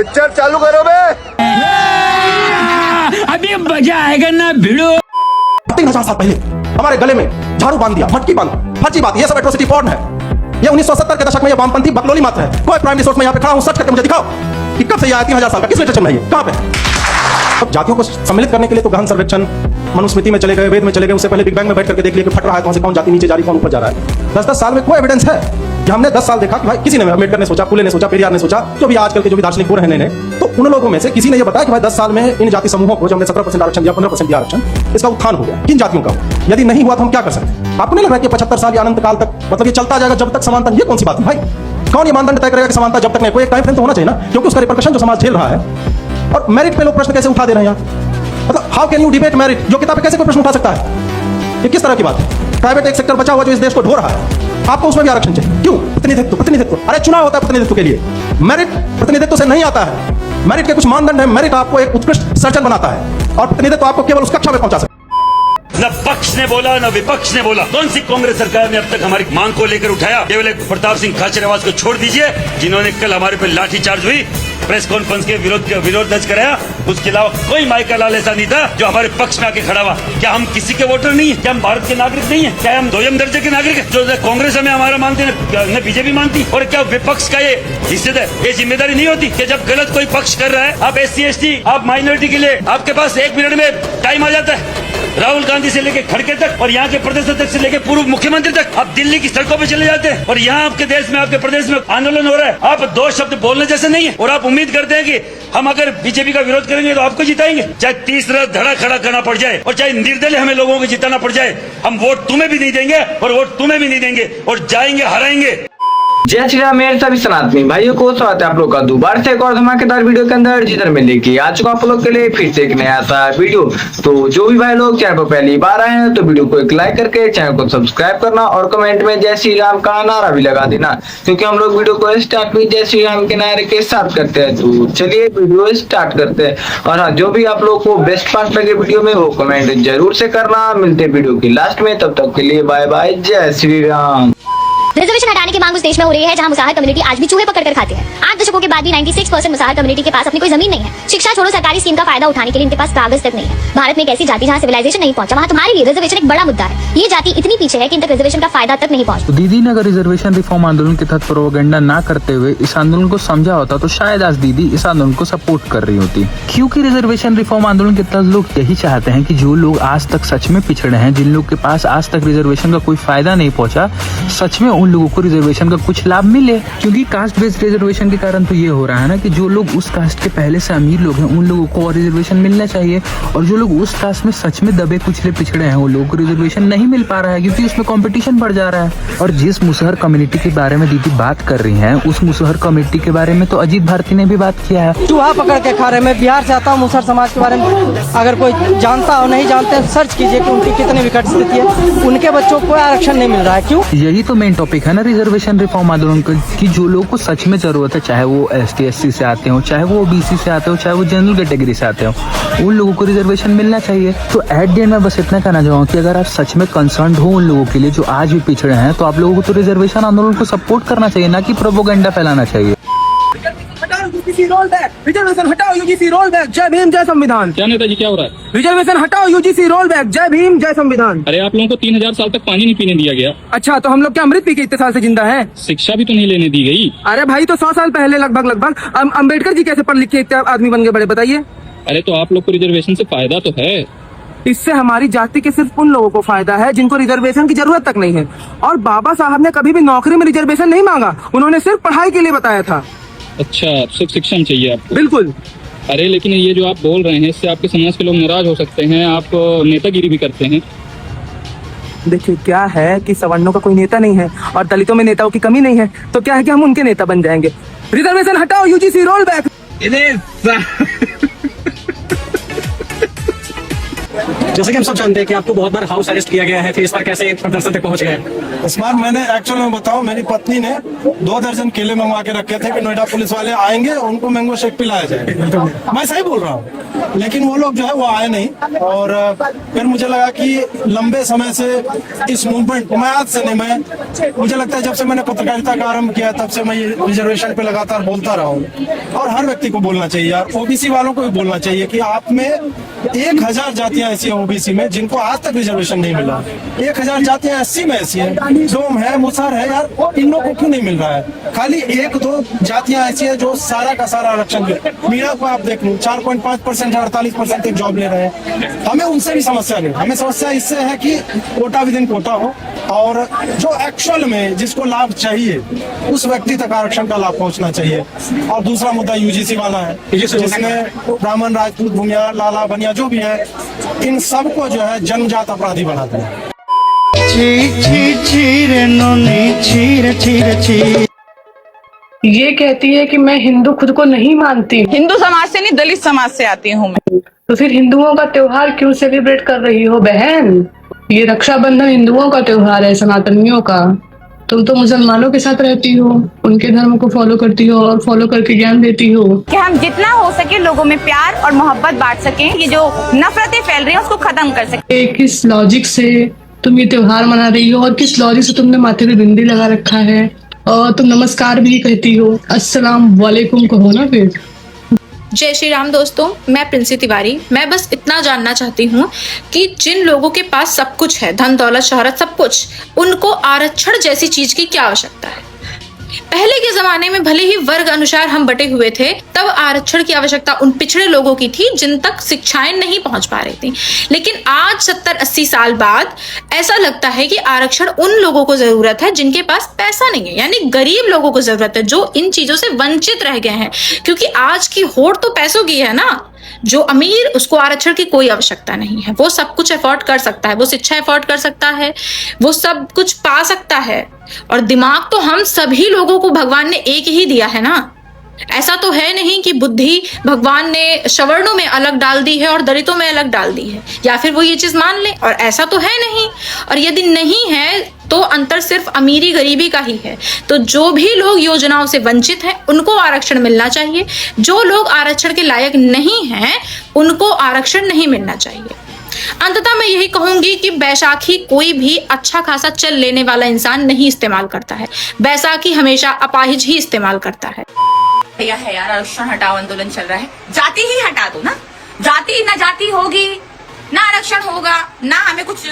Picture चालू करो बे। अभी मजा आएगा ना भिड़ो। 3000 साल पहले हमारे गले में झाड़ू बांध दिया, मटकी बांध, फर्जी बात, ये सब एट्रोसिटी पॉर्न है। ये 1970 के दशक में ये वामपंथी बकलोली मात्र है। कोई प्राइमरी सोर्स में यहाँ पे खड़ा हूँ, सर्च करके मुझे दिखाओ कि कब से ये 3000 साल का किस लिटरेचर में है, कहाँ पे? अब जातियों को सम्मिलित करने के लिए तो गहन सर्वेक्षण मनुस्मृति में चले गए, वेद में चले गए, उससे पहले बिग बैंग में बैठ करके देख लिया कि फट रहा है, कौन से कौन जाति नीचे जा रही, कौन ऊपर जा रहा है। 10-10 साल में कोई एविडेंस है कि हमने 10 साल देखा कि भाई किसी ने, अम्बेडकर ने सोचा, फुले ने सोचा, पेरियार ने सोचा, जो भी आजकल के जो भी दार्शनिक हो रहे हैं, तो उन लोगों में से किसी ने ये बताया कि भाई 10 साल में इन जाति समूहों को जो हमने 17% आरक्षण दिया, 15% दिया आरक्षण, इसका उत्थान हो गया। किन जातियों का? यदि नहीं हुआ तो हम क्या कर सकते हैं? आपको नहीं लग रहा है कि 75 साल या अनंत काल तक मतलब ये चलता जाएगा जब तक समानता? ये कौन सी बात है भाई? कौन ये मानदंड तय करेगा कि समानता जब तक नहीं? कोई एक टाइम फ्रेम तो होना चाहिए ना, क्योंकि उसका रिपरकशन जो समाज झेल रहा है। और मेरिट पे लोग प्रश्न कैसे उठा दे रहे हैं यार? मतलब how can you debate merit? जो किताब पे कैसे कोई प्रश्न उठा सकता है? ये किस तरह की बात है? प्राइवेट एक सेक्टर बचा हुआ जो इस देश को ढो रहा है, आपको उसमें भी आरक्षण चाहिए? क्यों? प्रतिनिधित्व। अरे चुनाव होता है प्रतिनिधित्व के लिए, मेरिट प्रतिनिधित्व से नहीं आता है। मेरिट के कुछ मानदंड है। मेरिट आपको एक उत्कृष्ट सर्जन बनाता है और प्रतिनिधित्व आपको केवल उस कक्षा में पहुंचा सकता है। न पक्ष ने बोला न विपक्ष ने बोला। कौन सी कांग्रेस सरकार ने अब तक हमारी मांग को लेकर उठाया? केवल एक प्रताप सिंह खाचरियावास को छोड़ दीजिए, जिन्होंने कल हमारे पे लाठीचार्ज हुई, प्रेस कॉन्फ्रेंस के विरोध दर्ज कराया। उसके अलावा कोई माइकल लाल ऐसा नहीं था जो हमारे पक्ष में आके खड़ा हुआ। क्या हम किसी के वोटर नहीं है? क्या हम भारत के नागरिक नहीं है? क्या हम दोयम दर्जे के नागरिक है? जो कांग्रेस हमें हमारा मानते न बीजेपी मानती? और क्या विपक्ष का ये हिस्सेदार ये जिम्मेदारी नहीं होती कि जब गलत कोई पक्ष कर रहा है, आप SC ST, आप माइनॉरिटी के लिए आपके पास 1 मिनट में टाइम आ जाता है। राहुल गांधी से लेके खड़गे तक और यहाँ के प्रदेश अध्यक्ष से लेके पूर्व मुख्यमंत्री तक आप दिल्ली की सड़कों पे चले जाते हैं और यहाँ आपके देश में, आपके प्रदेश में आंदोलन हो रहा है। आप 2 शब्द बोलने जैसे नहीं है और आप उम्मीद करते हैं कि हम अगर बीजेपी का विरोध करेंगे तो आपको जिताएंगे। चाहे तीसरा धड़ा खड़ा करना पड़ जाए और चाहे निर्दलीय हमें लोगों को जिताना पड़ जाए, हम वोट तुम्हें भी नहीं देंगे और वोट तुम्हें भी नहीं देंगे और जाएंगे, हराएंगे। जय श्री राम मेरे सभी सनातनी भाइयों को स्वागत है आप लोग का दोबारा से एक और धमाकेदार वीडियो के अंदर, जिधर में लेके आ चुका आप लोग के लिए फिर से एक नया सा वीडियो। तो जो भी भाई लोग चैनल पर पहली बार आए हैं तो वीडियो को एक लाइक करके चैनल को सब्सक्राइब करना और कमेंट में जय श्री राम का नारा भी लगा देना, क्योंकि हम लोग वीडियो को स्टार्ट भी जय श्री राम के नारे के साथ करते हैं। तो चलिए वीडियो स्टार्ट करते हैं। और हाँ, जो भी आप लोग को बेस्ट पार्ट लगे वीडियो में वो कमेंट जरूर से करना। मिलते हैं वीडियो की लास्ट में, तब तक के लिए बाय बाय, जय श्री राम। रिजर्वेशन हटाने की मांग उस देश में हो रही है जहां मुसाहर कम्युनिटी आज भी चूहे पकड़कर खाते हैं। 8 दशकों के बाद भी 96% मुसाहर कम्युनिटी के पास अपनी कोई जमीन नहीं है। शिक्षा छोड़ो, सरकारी स्कीम का फायदा उठाने के लिए इनके पास कागज तक नहीं है। भारत में एक ऐसी जाति जहां सिविलाइजेशन नहीं पहुंचा, वहां तुम्हारे लिए रिजर्वेशन एक बड़ा मुद्दा है। ये जाति इतनी पीछे है कि इन तक रिजर्वेशन का फायदा तक नहीं पहुंचा। दीदी ने अगर रिजर्वेशन रिफॉर्म आंदोलन के तहत प्रोपेगेंडा ना करते हुए इस आंदोलन को समझा होता तो शायद आज दीदी इस आंदोलन को सपोर्ट कर रही होती, क्योंकि रिजर्वेशन रिफॉर्म आंदोलन के तहत लोग यही चाहते हैं कि जो लोग आज तक सच में पिछड़े हैं, जिन लोग के पास आज तक रिजर्वेशन का कोई फायदा नहीं पहुंचा, सच में उन लोगों को रिजर्वेशन का कुछ लाभ मिले। क्योंकि कास्ट बेस्ड रिजर्वेशन के कारण तो ये हो रहा है ना कि जो लोग उस कास्ट के पहले से अमीर लोग हैं उन लोगों को और रिजर्वेशन मिलना चाहिए, और जो लोग उस कास्ट में सच में दबे कुचले पिछड़े हैं उन लोगों को रिजर्वेशन नहीं मिल पा रहा है, क्योंकि उसमें कंपटीशन बढ़ जा रहा है। और जिस मुसहर कम्युनिटी के बारे में दीदी बात कर रही हैं, उस मुसहर कम्युनिटी के बारे में तो अजीत भारती ने भी बात किया है। चूहा पकड़ के खा रहे। मैं बिहार से आता हूँ। मुसहर समाज के बारे में अगर कोई जानता हो, नहीं जानते हैं, सर्च कीजिए कि उनकी कितनी विकट स्थिति है। उनके बच्चों को आरक्षण नहीं मिल रहा है। क्यों? यही तो मेन टॉपिक है ना रिजर्वेशन रिफॉर्म आंदोलन की, जो लोगों को सच में जरूरत है, चाहे वो ST SC से आते हो, चाहे वो OBC से आते हो, चाहे वो जनरल कैटेगरी से आते हो, उन लोगों को रिजर्वेशन मिलना चाहिए। तो एट द एंड मैं बस इतना कहना चाहूँगा कि अगर आप सच में कंसर्न हो उन लोगों के लिए जो आज भी पिछड़े हैं, तो आप लोगों को तो रिजर्वेशन आंदोलन को सपोर्ट करना चाहिए, ना कि प्रोपेगेंडा फैलाना चाहिए। रिजर्वेशन हटाओ, UGC रोल बैक, जय भीम जय संविधान। क्या नेताजी, क्या हो रहा है? रिजर्वेशन हटाओ, UGC रोल बैक, जय भीम जय संविधान। अरे आप लोगों को 3000 साल तक पानी नहीं पीने दिया गया। अच्छा, तो हम लोग क्या अमृत पी के इतने साल से जिंदा हैं? शिक्षा भी तो नहीं लेने दी गई। अरे भाई, तो 100 साल पहले लगभग अम्बेडकर जी कैसे पढ़ लिख के इतने आदमी बन गए बड़े, बताइए। अरे तो आप लोग को रिजर्वेशन से फायदा तो है। इससे हमारी जाति के सिर्फ उन लोगों को फायदा है जिनको रिजर्वेशन की जरूरत तक नहीं है। और बाबा साहब ने कभी भी नौकरी में रिजर्वेशन नहीं मांगा, उन्होंने सिर्फ पढ़ाई के लिए बताया था। अच्छा, सिर्फ शिक्षा में चाहिए आपको? बिल्कुल। अरे लेकिन ये जो आप बोल रहे हैं इससे आपके समाज के लोग नाराज हो सकते हैं, आप नेतागिरी भी करते हैं। देखिए, क्या है कि सवर्णों का कोई नेता नहीं है और दलितों में नेताओं की कमी नहीं है, तो क्या है कि हम उनके नेता बन जाएंगे। रिजर्वेशन हटाओ, UGC रोल बैक। जैसे कि हम सब जानते हैं कि आपको बहुत बार हाउस अरेस्ट किया गया है, फिर इस बार कैसे प्रदर्शन तक पहुंच गए? इस बार मैंने एक्चुअल में बताऊं, मेरी पत्नी ने 2 दर्जन केले मंगवा के रखे थे कि नोएडा पुलिस वाले आएंगे, उनको मैंगो शेक पिलाया जाएगा। मैं सही बोल रहा हूँ, लेकिन वो लोग जो है वो आए नहीं। और फिर मुझे लगा कि लंबे समय से इस मूवमेंट को, मैं आज से नहीं, मुझे लगता है जब से मैंने पत्रकारिता का आरंभ किया तब से मैं ये रिजर्वेशन पे लगातार बोलता रहा हूँ। और हर व्यक्ति को बोलना चाहिए यार, ओबीसी वालों को भी बोलना चाहिए कि आप में 1000 जातियां ऐसी हैं ओबीसी में जिनको आज तक रिजर्वेशन नहीं मिला। 1000 जातियां 80 में ऐसी हैं, जोम है, मुसहर है, यार इन लोगों को क्यों नहीं मिल रहा है? खाली 1-2 जातियां ऐसी है जो सारा का सारा आरक्षण मीरा को आप देख लो, 4.5% 48% तक जॉब ले रहे हैं। हमें उनसे भी समस्या नहीं, हमें समस्या इससे है कि कोटा विद इन कोटा हो और जो एक्चुअल में जिसको लाभ चाहिए उस व्यक्ति तक आरक्षण का लाभ पहुंचना चाहिए। और दूसरा मुद्दा यूजीसी वाला है, जिसमें ब्राह्मण, राजपूत, भूमिया, लाला, बनिया जो भी है, इन सबको जो है जन्मजात अपराधी बना दिया। ये कहती है कि मैं हिंदू खुद को नहीं मानती। हिंदू समाज से नहीं, दलित समाज से आती हूँ मैं। तो फिर हिंदुओं का त्योहार क्यों सेलिब्रेट कर रही हो बहन? ये रक्षाबंधन हिंदुओं का त्योहार है, सनातनियों का। तुम तो मुसलमानों के साथ रहती हो, उनके धर्म को फॉलो करती हो और फॉलो करके ज्ञान देती हो कि हम जितना हो सके लोगों में प्यार और मोहब्बत बांट सकें, ये जो नफरतें फैल रही हैं उसको खत्म कर सकें। किस लॉजिक से तुम ये त्योहार मना रही हो और किस लॉजिक से तुमने माथे पे बिंदी लगा रखा है और तुम नमस्कार भी कहती हो? अस्सलाम वालेकुम कहो ना फिर। जय श्री राम दोस्तों, मैं प्रिंसी तिवारी। मैं बस इतना जानना चाहती हूँ कि जिन लोगों के पास सब कुछ है, धन दौलत शोहरत सब कुछ, उनको आरक्षण जैसी चीज की क्या आवश्यकता है? पहले के जमाने में भले ही वर्ग अनुसार हम बटे हुए थे, तब आरक्षण की आवश्यकता उन पिछड़े लोगों की थी जिन तक शिक्षाएं नहीं पहुंच पा रही थी। लेकिन आज 70-80 साल बाद ऐसा लगता है कि आरक्षण उन लोगों को जरूरत है जिनके पास पैसा नहीं है, यानी गरीब लोगों को जरूरत है जो इन चीजों से वंचित रह गए हैं। क्योंकि आज की होड़ तो पैसों की है ना। जो अमीर, उसको आरक्षण की कोई आवश्यकता नहीं है, वो सब कुछ अफोर्ड कर सकता है, वो शिक्षा अफोर्ड कर सकता है, वो सब कुछ पा सकता है। और दिमाग तो हम सभी लोगों को भगवान ने एक ही दिया है ना। ऐसा तो है नहीं कि बुद्धि भगवान ने सवर्णों में अलग डाल दी है और दलितों में अलग डाल दी है, या फिर वो ये चीज मान ले, और ऐसा तो है नहीं। और यदि नहीं है तो अंतर सिर्फ अमीरी गरीबी का ही है। तो जो भी लोग योजनाओं से वंचित हैं उनको आरक्षण मिलना चाहिए, जो लोग आरक्षण के लायक नहीं हैं उनको आरक्षण नहीं मिलना चाहिए। अंततः मैं यही कहूंगी कि बैसाखी कोई भी अच्छा खासा चल लेने वाला इंसान नहीं इस्तेमाल करता है, बैसाखी हमेशा अपाहिज ही इस्तेमाल करता है। भैया है यार, आरक्षण हटाओ आंदोलन चल रहा है, जाति ही हटा दो ना। जाति ना जाति होगी ना आरक्षण होगा, ना हमें कुछ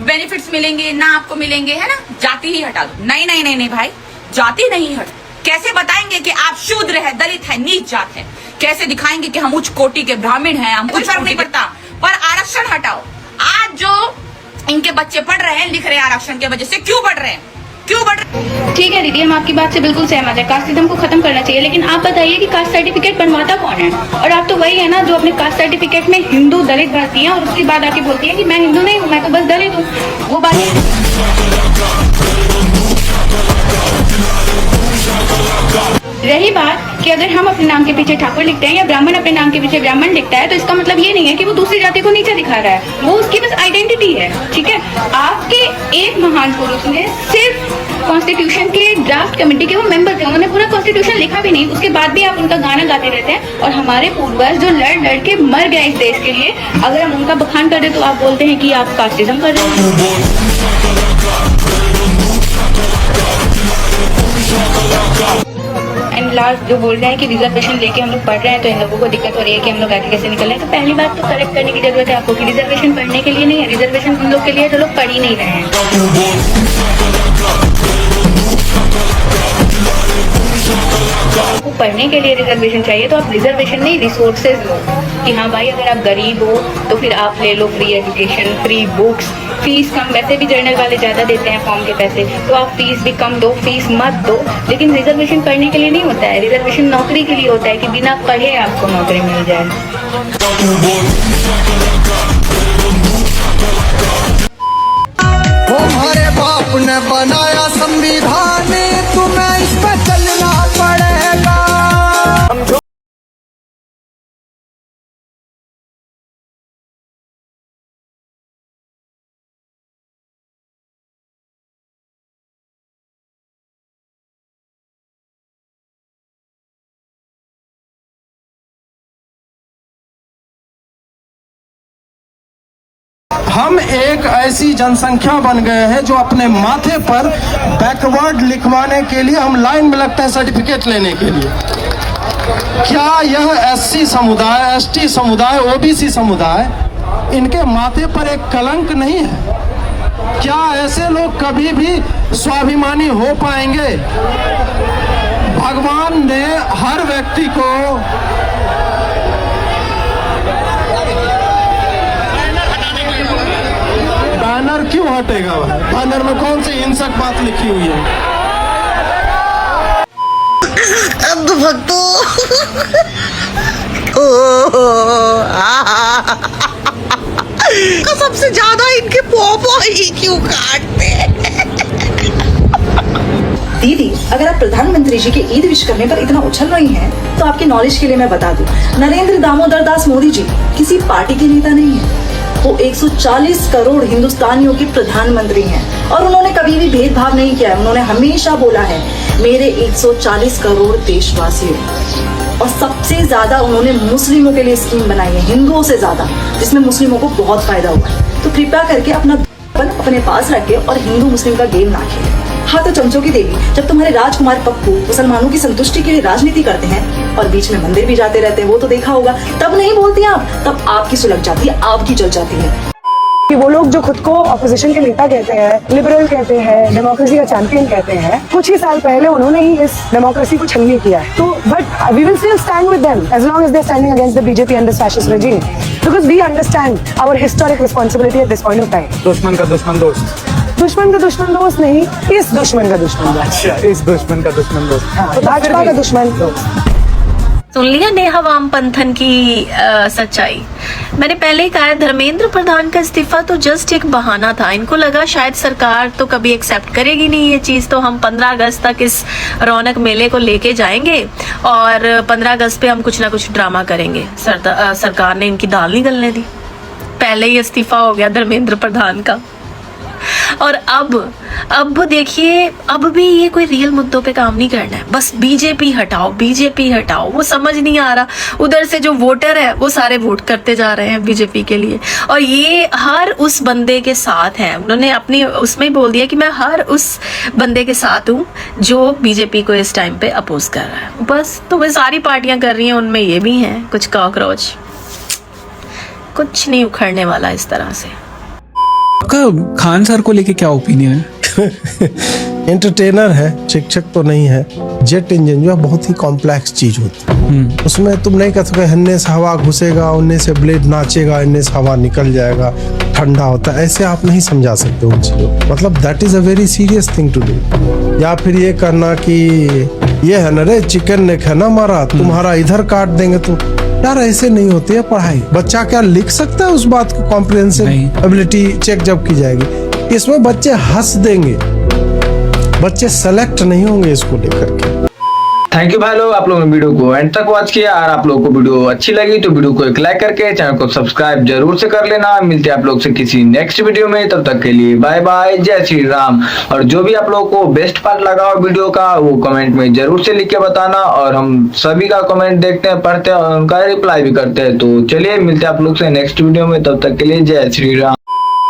बेनिफिट्स मिलेंगे ना आपको मिलेंगे, है ना। जाति ही हटा दो। नहीं नहीं नहीं नहीं भाई, जाति नहीं हट। कैसे बताएंगे कि आप शूद्र है, दलित है, नीच जात है? कैसे दिखाएंगे कि हम उच्च कोटि के ब्राह्मण हैं? हम कुछ फर्क नहीं पड़ता, पर आरक्षण हटाओ। आज जो इनके बच्चे पढ़ रहे हैं, लिख रहे हैं आरक्षण के वजह से, क्यों पढ़ रहे हैं? क्यों बढ़ रहे? ठीक है दीदी, हम आपकी बात से बिल्कुल सहमत है, कास्टिज्म को खत्म करना चाहिए। लेकिन आप बताइए कि कास्ट सर्टिफिकेट बनवाता कौन है? और आप तो वही है ना जो अपने कास्ट सर्टिफिकेट में हिंदू दलित भरती है और उसके बाद आके बोलती है कि मैं हिंदू नहीं हूँ, मैं तो बस दलित हूँ। वो बात रही बात कि अगर हम अपने नाम के पीछे ठाकुर लिखते हैं या ब्राह्मण अपने नाम के पीछे ब्राह्मण लिखता है, तो इसका मतलब ये नहीं है कि वो दूसरी जाति को नीचे दिखा रहा है, वो उसकी बस आइडेंटिटी है। ठीक है, आपके एक महान पुरुष ने सिर्फ कॉन्स्टिट्यूशन के ड्राफ्ट कमेटी के वो मेंबर थे, उन्होंने पूरा कॉन्स्टिट्यूशन लिखा भी नहीं, उसके बाद भी आप उनका गाना गाते रहते हैं। और हमारे पूर्वज जो लड़ के मर गए इस देश के लिए, अगर हम उनका बखान कर दे तो आप बोलते हैं कि आप कास्टिज्म कर रहे हैं। एंड लास्ट जो बोल रहे हैं कि रिजर्वेशन लेके हम लोग पढ़ रहे हैं तो इन लोगों को दिक्कत हो रही है कि हम लोग आगे कैसे निकल रहे हैं, तो पहली बात तो करेक्ट करने की जरूरत है आपको कि रिजर्वेशन पढ़ने के लिए नहीं है, रिजर्वेशन उन लोग के लिए जो लोग पढ़ ही नहीं रहे हैं। पढ़ने के लिए रिजर्वेशन चाहिए तो आप रिजर्वेशन नहीं रिसोर्सेज लो कि हाँ भाई अगर आप गरीब हो तो फिर आप ले लो free education, free books, fees कम, वैसे भी जर्नल वाले ज़्यादा देते हैं फॉर्म के पैसे, तो आप फीस भी कम दो, फीस मत दो। लेकिन रिजर्वेशन पढ़ने के लिए नहीं होता है, रिजर्वेशन नौकरी के लिए होता है कि बिना पढ़े आपको नौकरी मिल जाए। हमारे बाप ने बनाया संविधान, तुम्हें इस पर चलना पड़ेगा। हम एक ऐसी जनसंख्या बन गए हैं जो अपने माथे पर बैकवर्ड लिखवाने के लिए हम लाइन में लगते हैं सर्टिफिकेट लेने के लिए। क्या यह एससी समुदाय, एसटी समुदाय, ओबीसी समुदाय, इनके माथे पर एक कलंक नहीं है? क्या ऐसे लोग कभी भी स्वाभिमानी हो पाएंगे? भगवान ने हर व्यक्ति को बैनर क्यों हटेगा? बैनर में कौन सी हिंसक बात लिखी हुई है? सबसे ज्यादा इनके पोपो ही क्यों काटते हैं? दीदी, अगर आप प्रधानमंत्री जी के ईद विश करने पर इतना उछल रही हैं, तो आपके नॉलेज के लिए मैं बता दूं, नरेंद्र दामोदर दास मोदी जी किसी पार्टी के नेता नहीं है। वो 140 करोड़ हिंदुस्तानियों के प्रधानमंत्री हैं और उन्होंने कभी भी भेदभाव नहीं किया है। उन्होंने हमेशा बोला है मेरे 140 करोड़ देशवासियों, और सबसे ज्यादा उन्होंने मुस्लिमों के लिए स्कीम बनाई है, हिंदुओं से ज्यादा, जिसमें मुस्लिमों को बहुत फायदा हुआ है। तो कृपया करके अपने पास रखे और हिंदू मुस्लिम का गेम ना खेले। हाँ, तो चमचों की देवी, जब तुम्हारे राजकुमार पप्पू मुसलमानों की संतुष्टि के लिए राजनीति करते हैं और बीच में मंदिर भी जाते रहते हैं, वो तो देखा होगा, तब नहीं बोलती आप, तब आपकी सुलग जाती है, आपकी जल जाती है। वो लोग जो खुद को ऑपोजिशन के नेता कहते हैं, लिबरल कहते हैं, डेमोक्रेसी का चैंपियन कहते हैं, कुछ ही साल पहले उन्होंने ही इस डेमोक्रेसी को छलनी किया है। तो but we will still stand with them as long as they standing against the BJP and this fascist regime, because we understand our historic responsibility at this point of time. दुश्मन का दुश्मन दोस्त, दुश्मन का दुश्मन दोस्त नहीं, इस दुश्मन का दुश्मन दोस्त। अच्छा, इस दुश्मन का दुश्मन दोस्त, तो भाजपा का दुश्मन दोस्त। सुन लिया नेहा वामपंथन की सच्चाई। मैंने पहले ही कहा है, धर्मेंद्र प्रधान का इस्तीफा तो जस्ट एक बहाना था। इनको लगा शायद सरकार तो कभी एक्सेप्ट करेगी नहीं ये चीज़, तो हम 15 अगस्त तक इस रौनक मेले को लेके जाएंगे और 15 अगस्त पे हम कुछ ना कुछ ड्रामा करेंगे। सरकार ने इनकी दाल नहीं गलने दी, पहले ही इस्तीफा हो गया धर्मेंद्र प्रधान का। और अब देखिए, अब भी ये कोई रियल मुद्दों पे काम नहीं करना है, बस बीजेपी हटाओ, बीजेपी हटाओ। वो समझ नहीं आ रहा, उधर से जो वोटर है वो सारे वोट करते जा रहे हैं बीजेपी के लिए, और ये हर उस बंदे के साथ है। उन्होंने अपनी उसमें ही बोल दिया कि मैं हर उस बंदे के साथ हूँ जो बीजेपी को इस टाइम पे अपोज कर रहा है। बस, तो वे सारी पार्टियां कर रही हैं, उनमें ये भी हैं कुछ कॉकरोच। कुछ नहीं उखड़ने वाला इस तरह से। आपका खान सर को लेके क्या ओपिनियन है? एंटरटेनर है, शिक्षक तो नहीं है। जेट इंजन जो है बहुत ही कॉम्प्लेक्स चीज होती है, उसमें तुम नहीं कह सकते इनने से हवा घुसेगा, उनने से ब्लेड नाचेगा, इनने से हवा निकल जाएगा, ठंडा होता है, ऐसे आप नहीं समझा सकते उन चीजों। मतलब that is a very serious thing to do. या फिर ये करना कि ये है ना रे चिकन ने खाना मारा, तुम्हारा इधर काट देंगे, तो यार ऐसे नहीं होती है पढ़ाई। बच्चा क्या लिख सकता है उस बात को? कॉम्प्रिहेंसिव एबिलिटी चेक जब की जाएगी, इसमें बच्चे हंस देंगे, बच्चे सेलेक्ट नहीं होंगे इसको लेकर के। थैंक यू भाई लोग, आप लोगों ने वीडियो को एंड तक वॉच किया। और आप लोगों को वीडियो अच्छी लगी तो वीडियो को एक लाइक करके चैनल को सब्सक्राइब जरूर से कर लेना। मिलते हैं आप लोग से किसी नेक्स्ट वीडियो में, तब तक के लिए बाय बाय, जय श्री राम। और जो भी आप लोगों को बेस्ट पार्ट लगा हो वीडियो का, वो कमेंट में जरूर से लिख के बताना, और हम सभी का कमेंट देखते हैं, पढ़ते हैं और उनका रिप्लाई भी करते हैं। तो चलिए मिलते हैं आप लोग से नेक्स्ट वीडियो में, तब तक के लिए जय श्री राम।